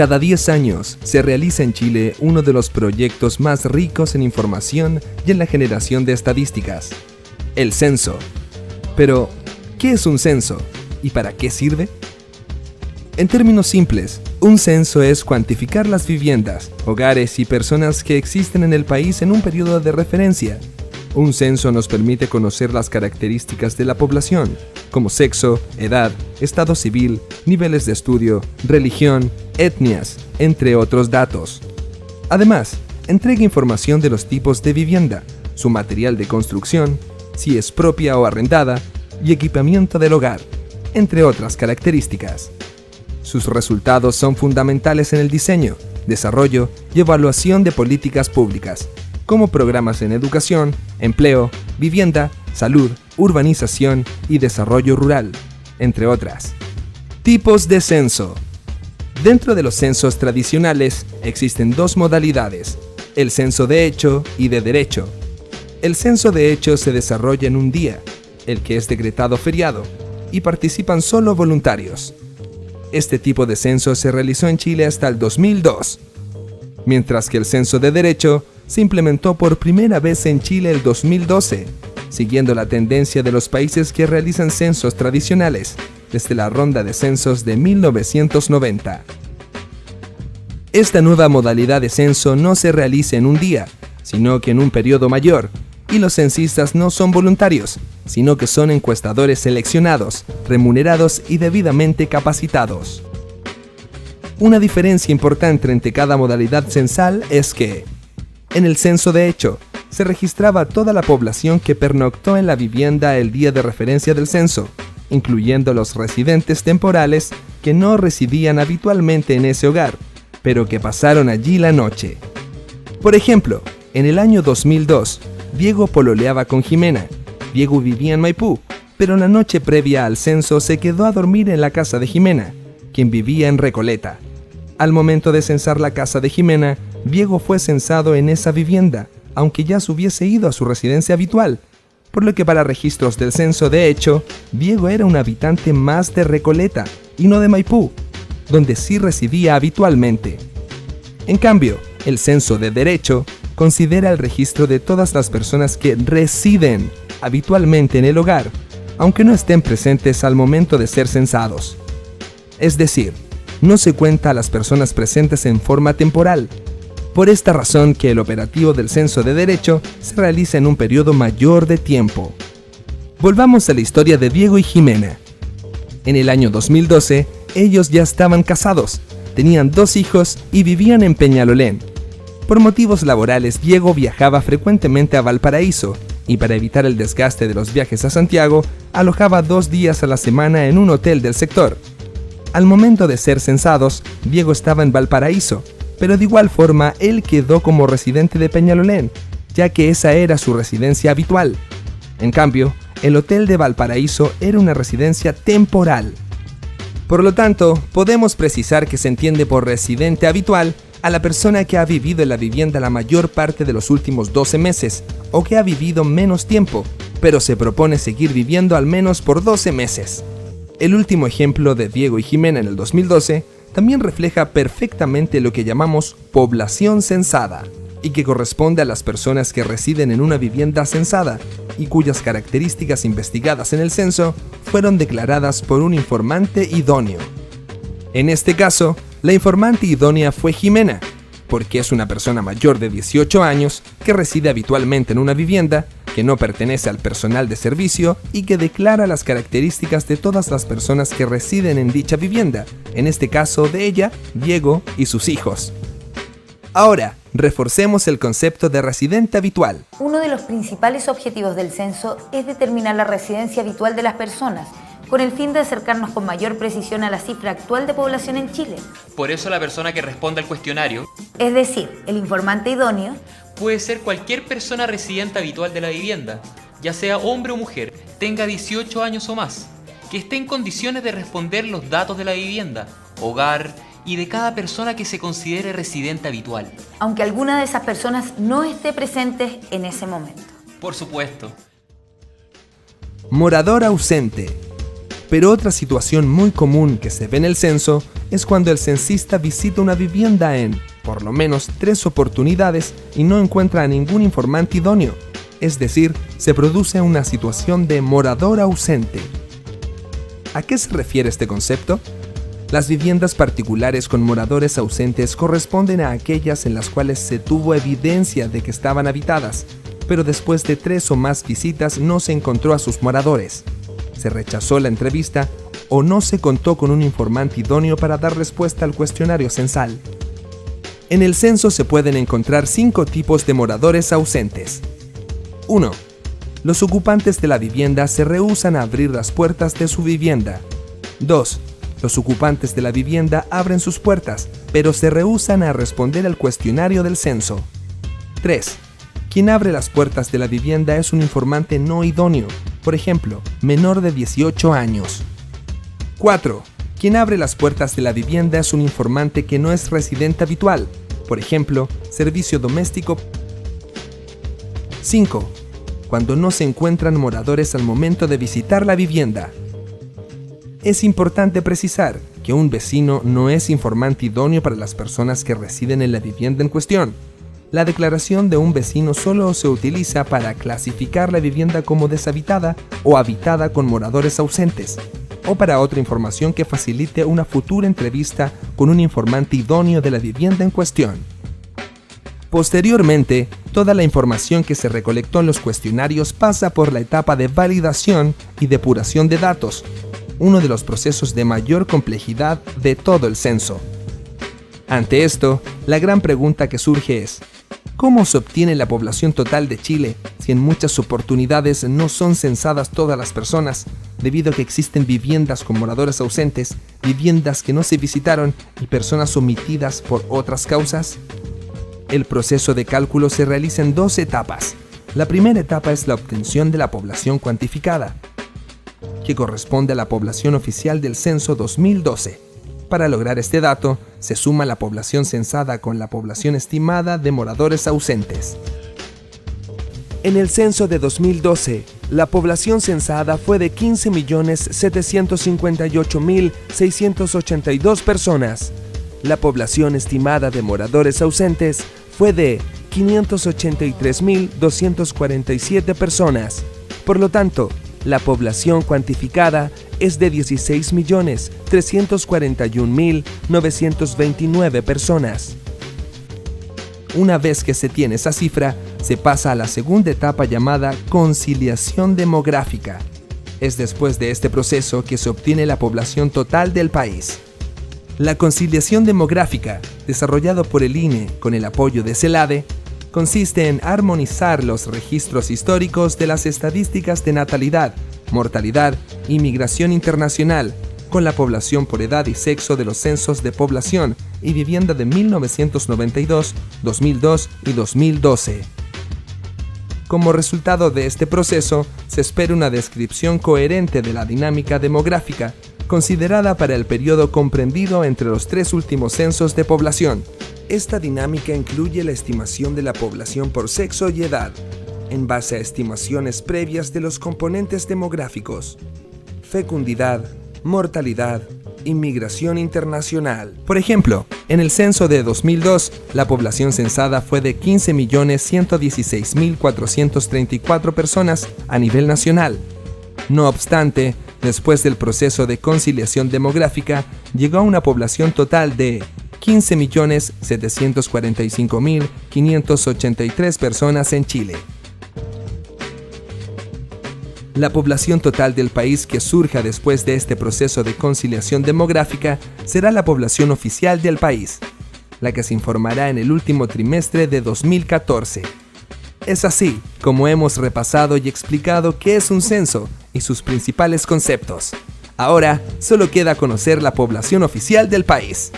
Cada 10 años se realiza en Chile uno de los proyectos más ricos en información y en la generación de estadísticas, el censo. Pero, ¿qué es un censo y para qué sirve? En términos simples, un censo es cuantificar las viviendas, hogares y personas que existen en el país en un periodo de referencia. Un censo nos permite conocer las características de la población, como sexo, edad, estado civil, niveles de estudio, religión, etnias, entre otros datos. Además, entrega información de los tipos de vivienda, su material de construcción, si es propia o arrendada, y equipamiento del hogar, entre otras características. Sus resultados son fundamentales en el diseño, desarrollo y evaluación de políticas públicas, como programas en educación, empleo, vivienda, salud, urbanización y desarrollo rural, entre otras. Tipos de censo. Dentro de los censos tradicionales existen dos modalidades, el censo de hecho y de derecho. El censo de hecho se desarrolla en un día, el que es decretado feriado, y participan solo voluntarios. Este tipo de censo se realizó en Chile hasta el 2002, mientras que el censo de derecho se implementó por primera vez en Chile el 2012, siguiendo la tendencia de los países que realizan censos tradicionales desde la ronda de censos de 1990. Esta nueva modalidad de censo no se realiza en un día, sino que en un periodo mayor, y los censistas no son voluntarios, sino que son encuestadores seleccionados, remunerados y debidamente capacitados. Una diferencia importante entre cada modalidad censal es que, en el censo de hecho, se registraba toda la población que pernoctó en la vivienda el día de referencia del censo, incluyendo los residentes temporales que no residían habitualmente en ese hogar, pero que pasaron allí la noche. Por ejemplo, en el año 2002, Diego pololeaba con Jimena. Diego vivía en Maipú, pero la noche previa al censo se quedó a dormir en la casa de Jimena, quien vivía en Recoleta. Al momento de censar la casa de Jimena, Diego fue censado en esa vivienda, aunque ya se hubiese ido a su residencia habitual, por lo que para registros del censo de hecho, Diego era un habitante más de Recoleta y no de Maipú, donde sí residía habitualmente. En cambio, el censo de derecho considera el registro de todas las personas que residen habitualmente en el hogar, aunque no estén presentes al momento de ser censados. Es decir, no se cuenta a las personas presentes en forma temporal. Por esta razón que el operativo del censo de derecho se realiza en un periodo mayor de tiempo. Volvamos a la historia de Diego y Jimena. En el año 2012, ellos ya estaban casados, tenían 2 hijos y vivían en Peñalolén. Por motivos laborales, Diego viajaba frecuentemente a Valparaíso y para evitar el desgaste de los viajes a Santiago, alojaba 2 días a la semana en un hotel del sector. Al momento de ser censados, Diego estaba en Valparaíso, pero de igual forma él quedó como residente de Peñalolén, ya que esa era su residencia habitual. En cambio, el hotel de Valparaíso era una residencia temporal. Por lo tanto, podemos precisar que se entiende por residente habitual a la persona que ha vivido en la vivienda la mayor parte de los últimos 12 meses o que ha vivido menos tiempo, pero se propone seguir viviendo al menos por 12 meses. El último ejemplo de Diego y Jimena en el 2012 también refleja perfectamente lo que llamamos población censada y que corresponde a las personas que residen en una vivienda censada y cuyas características investigadas en el censo fueron declaradas por un informante idóneo. En este caso, la informante idónea fue Jimena, porque es una persona mayor de 18 años que reside habitualmente en una vivienda, que no pertenece al personal de servicio y que declara las características de todas las personas que residen en dicha vivienda, en este caso de ella, Diego y sus hijos. Ahora, reforcemos el concepto de residente habitual. Uno de los principales objetivos del censo es determinar la residencia habitual de las personas, con el fin de acercarnos con mayor precisión a la cifra actual de población en Chile. Por eso la persona que responde al cuestionario, es decir, el informante idóneo, puede ser cualquier persona residente habitual de la vivienda, ya sea hombre o mujer, tenga 18 años o más, que esté en condiciones de responder los datos de la vivienda, hogar y de cada persona que se considere residente habitual. Aunque alguna de esas personas no esté presente en ese momento. Por supuesto. Morador ausente. Pero otra situación muy común que se ve en el censo es cuando el censista visita una vivienda en, por lo menos, 3 oportunidades y no encuentra a ningún informante idóneo. Es decir, se produce una situación de morador ausente. ¿A qué se refiere este concepto? Las viviendas particulares con moradores ausentes corresponden a aquellas en las cuales se tuvo evidencia de que estaban habitadas, pero después de 3 o más visitas no se encontró a sus moradores. Se rechazó la entrevista o no se contó con un informante idóneo para dar respuesta al cuestionario censal. En el censo se pueden encontrar 5 tipos de moradores ausentes. 1. Los ocupantes de la vivienda se rehúsan a abrir las puertas de su vivienda. 2. Los ocupantes de la vivienda abren sus puertas, pero se rehúsan a responder al cuestionario del censo. 3. Quien abre las puertas de la vivienda es un informante no idóneo, por ejemplo, menor de 18 años. 4. Quien abre las puertas de la vivienda es un informante que no es residente habitual, por ejemplo, servicio doméstico. 5. Cuando no se encuentran moradores al momento de visitar la vivienda. Es importante precisar que un vecino no es informante idóneo para las personas que residen en la vivienda en cuestión. La declaración de un vecino solo se utiliza para clasificar la vivienda como deshabitada o habitada con moradores ausentes, o para otra información que facilite una futura entrevista con un informante idóneo de la vivienda en cuestión. Posteriormente, toda la información que se recolectó en los cuestionarios pasa por la etapa de validación y depuración de datos, uno de los procesos de mayor complejidad de todo el censo. Ante esto, la gran pregunta que surge es: ¿cómo se obtiene la población total de Chile si en muchas oportunidades no son censadas todas las personas, debido a que existen viviendas con moradores ausentes, viviendas que no se visitaron y personas omitidas por otras causas? El proceso de cálculo se realiza en 2 etapas. La primera etapa es la obtención de la población cuantificada, que corresponde a la población oficial del censo 2012. Para lograr este dato, se suma la población censada con la población estimada de moradores ausentes. En el censo de 2012, la población censada fue de 15.758.682 personas. La población estimada de moradores ausentes fue de 583.247 personas. Por lo tanto, la población cuantificada es de 16.341.929 personas. Una vez que se tiene esa cifra, se pasa a la segunda etapa llamada conciliación demográfica. Es después de este proceso que se obtiene la población total del país. La conciliación demográfica, desarrollado por el INE con el apoyo de CELADE, consiste en armonizar los registros históricos de las estadísticas de natalidad, mortalidad y migración internacional con la población por edad y sexo de los censos de población y vivienda de 1992, 2002 y 2012. Como resultado de este proceso, se espera una descripción coherente de la dinámica demográfica considerada para el periodo comprendido entre los 3 últimos censos de población. Esta dinámica incluye la estimación de la población por sexo y edad, en base a estimaciones previas de los componentes demográficos: fecundidad, mortalidad y migración internacional. Por ejemplo, en el censo de 2002, la población censada fue de 15.116.434 personas a nivel nacional. No obstante, después del proceso de conciliación demográfica, llegó a una población total de 15.745.583 personas en Chile. La población total del país que surja después de este proceso de conciliación demográfica será la población oficial del país, la que se informará en el último trimestre de 2014. Es así como hemos repasado y explicado qué es un censo y sus principales conceptos. Ahora solo queda conocer la población oficial del país.